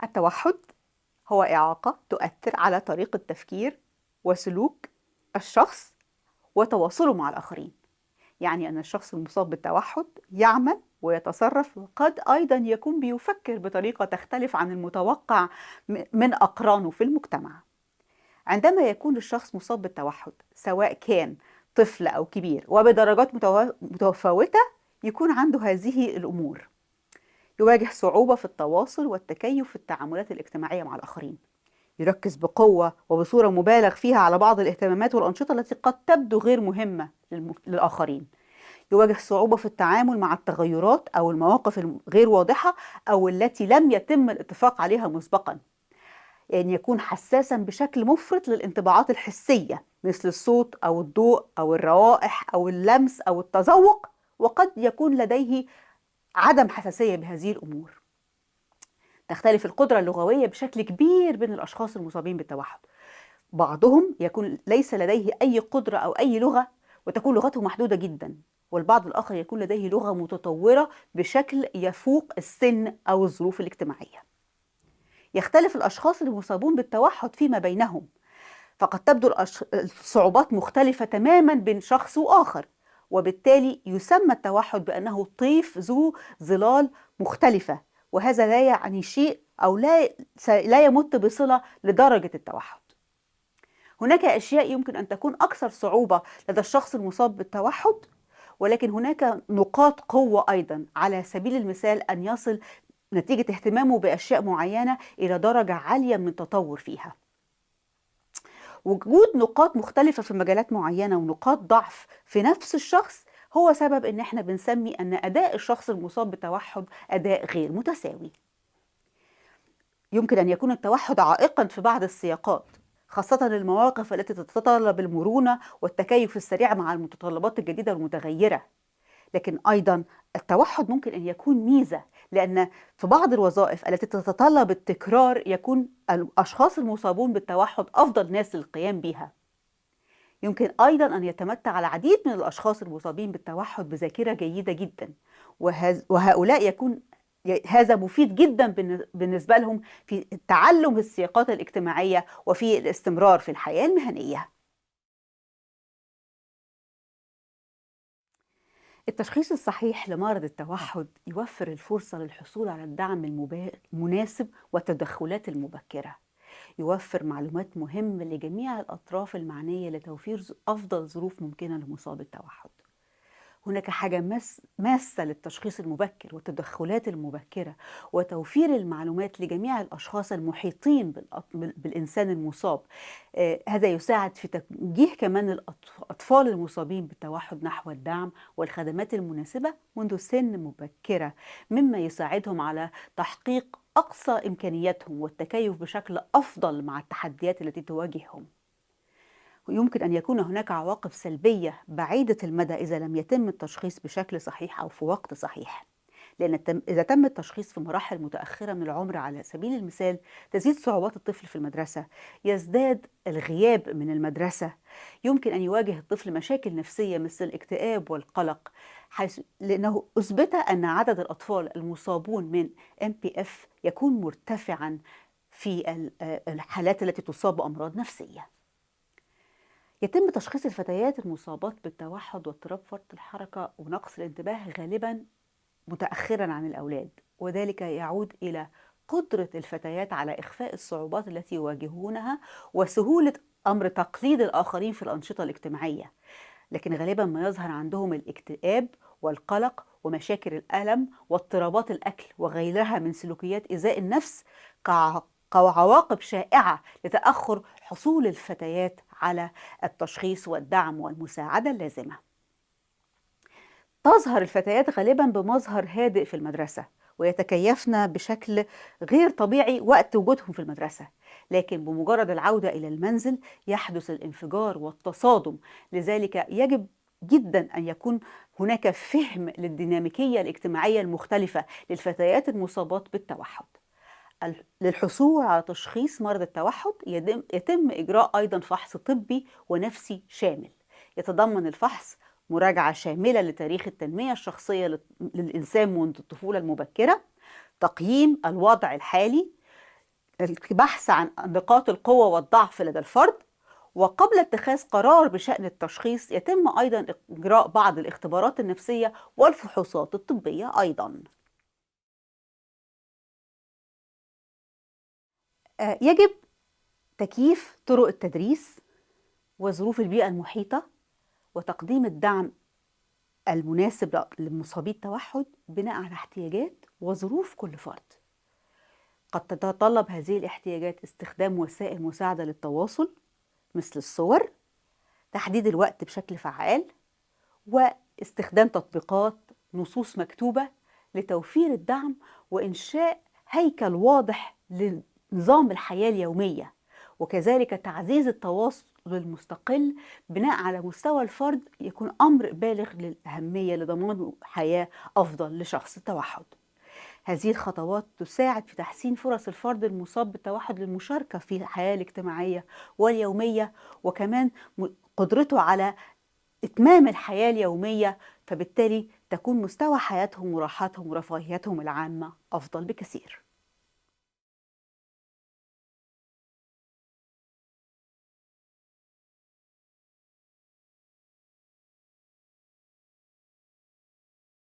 التوحد هو إعاقة تؤثر على طريقة تفكير وسلوك الشخص وتواصله مع الآخرين. يعني أن الشخص المصاب بالتوحد يعمل ويتصرف وقد أيضا يكون بيفكر بطريقة تختلف عن المتوقع من أقرانه في المجتمع. عندما يكون الشخص مصاب بالتوحد سواء كان طفل أو كبير وبدرجات متفاوتة، يكون عنده هذه الأمور: يواجه صعوبة في التواصل والتكيف في التعاملات الاجتماعية مع الآخرين، يركز بقوة وبصورة مبالغ فيها على بعض الاهتمامات والأنشطة التي قد تبدو غير مهمة للآخرين، يواجه صعوبة في التعامل مع التغيرات أو المواقف الغير واضحة أو التي لم يتم الاتفاق عليها مسبقا، يعني يكون حساسا بشكل مفرط للانطباعات الحسية مثل الصوت أو الضوء أو الروائح أو اللمس أو التذوق، وقد يكون لديه عدم حساسية بهذه الأمور. تختلف القدرة اللغوية بشكل كبير بين الأشخاص المصابين بالتوحد، بعضهم يكون ليس لديه أي قدرة أو أي لغة وتكون لغته محدودة جدا، والبعض الآخر يكون لديه لغة متطورة بشكل يفوق السن أو الظروف الاجتماعية. يختلف الأشخاص المصابون بالتوحد فيما بينهم، فقد تبدو الصعوبات مختلفة تماما بين شخص وآخر، وبالتالي يسمى التوحد بأنه طيف ذو ظلال مختلفة، وهذا لا يعني شيء أو لا يمت بصلة لدرجة التوحد. هناك أشياء يمكن أن تكون أكثر صعوبة لدى الشخص المصاب بالتوحد، ولكن هناك نقاط قوة أيضا، على سبيل المثال أن يصل نتيجة اهتمامه بأشياء معينة إلى درجة عالية من التطور فيها. وجود نقاط مختلفة في مجالات معينة ونقاط ضعف في نفس الشخص هو سبب إن احنا بنسمي أن أداء الشخص المصاب بالتوحد أداء غير متساوي. يمكن أن يكون التوحد عائقا في بعض السياقات، خاصة المواقف التي تتطلب المرونة والتكيف السريع مع المتطلبات الجديدة والمتغيرة. لكن أيضا التوحد ممكن أن يكون ميزة، لأن في بعض الوظائف التي تتطلب التكرار يكون الأشخاص المصابون بالتوحد أفضل ناس للقيام بها. يمكن أيضا أن يتمتع العديد من الأشخاص المصابين بالتوحد بذاكرة جيدة جدا، وهؤلاء يكون هذا مفيد جدا بالنسبة لهم في تعلم السياقات الاجتماعية وفي الاستمرار في الحياة المهنية. التشخيص الصحيح لمرض التوحد يوفر الفرصة للحصول على الدعم المناسب والتدخلات المبكرة، يوفر معلومات مهمة لجميع الأطراف المعنية لتوفير أفضل ظروف ممكنة لمصاب التوحد. هناك حاجة ماسة للتشخيص المبكر والتدخلات المبكرة وتوفير المعلومات لجميع الأشخاص المحيطين بالإنسان المصاب. هذا يساعد في توجيه كمان الأطفال المصابين بالتوحد نحو الدعم والخدمات المناسبة منذ سن مبكرة، مما يساعدهم على تحقيق أقصى إمكانياتهم والتكيف بشكل أفضل مع التحديات التي تواجههم. ويمكن أن يكون هناك عواقب سلبية بعيدة المدى إذا لم يتم التشخيص بشكل صحيح أو في وقت صحيح، لأن إذا تم التشخيص في مراحل متأخرة من العمر، على سبيل المثال تزيد صعوبات الطفل في المدرسة، يزداد الغياب من المدرسة، يمكن أن يواجه الطفل مشاكل نفسية مثل الاكتئاب والقلق، حيث لأنه أثبت أن عدد الأطفال المصابون من MPF يكون مرتفعا في الحالات التي تصاب بأمراض نفسية. يتم تشخيص الفتيات المصابات بالتوحد واضطراب فرط الحركة ونقص الانتباه غالبا متأخرا عن الأولاد، وذلك يعود إلى قدرة الفتيات على إخفاء الصعوبات التي يواجهونها وسهولة أمر تقليد الآخرين في الأنشطة الاجتماعية، لكن غالبا ما يظهر عندهم الاكتئاب والقلق ومشاكل الألم واضطرابات الأكل وغيرها من سلوكيات إيذاء النفس كعواقب شائعة لتأخر حصول الفتيات على التشخيص والدعم والمساعدة اللازمة. تظهر الفتيات غالبا بمظهر هادئ في المدرسة ويتكيفن بشكل غير طبيعي وقت وجودهم في المدرسة، لكن بمجرد العودة إلى المنزل يحدث الانفجار والتصادم. لذلك يجب جدا أن يكون هناك فهم للديناميكية الاجتماعية المختلفة للفتيات المصابات بالتوحد. للحصول على تشخيص مرض التوحد يتم إجراء أيضا فحص طبي ونفسي شامل، يتضمن الفحص مراجعة شاملة لتاريخ التنمية الشخصية للإنسان منذ الطفولة المبكرة، تقييم الوضع الحالي، البحث عن نقاط القوة والضعف لدى الفرد، وقبل اتخاذ قرار بشأن التشخيص يتم أيضا إجراء بعض الاختبارات النفسية والفحوصات الطبية أيضا. يجب تكييف طرق التدريس وظروف البيئة المحيطة وتقديم الدعم المناسب لمصابي التوحد بناء على احتياجات وظروف كل فرد. قد تتطلب هذه الاحتياجات استخدام وسائل مساعدة للتواصل مثل الصور، تحديد الوقت بشكل فعال، واستخدام تطبيقات نصوص مكتوبة لتوفير الدعم وإنشاء هيكل واضح لنظام الحياة اليومية، وكذلك تعزيز التواصل المستقل بناء على مستوى الفرد يكون أمر بالغ للأهمية لضمان حياة أفضل لشخص التوحد. هذه الخطوات تساعد في تحسين فرص الفرد المصاب بالتوحد للمشاركة في الحياة الاجتماعية واليومية، وكمان قدرته على إتمام الحياة اليومية، فبالتالي تكون مستوى حياتهم وراحتهم ورفاهيتهم العامة أفضل بكثير.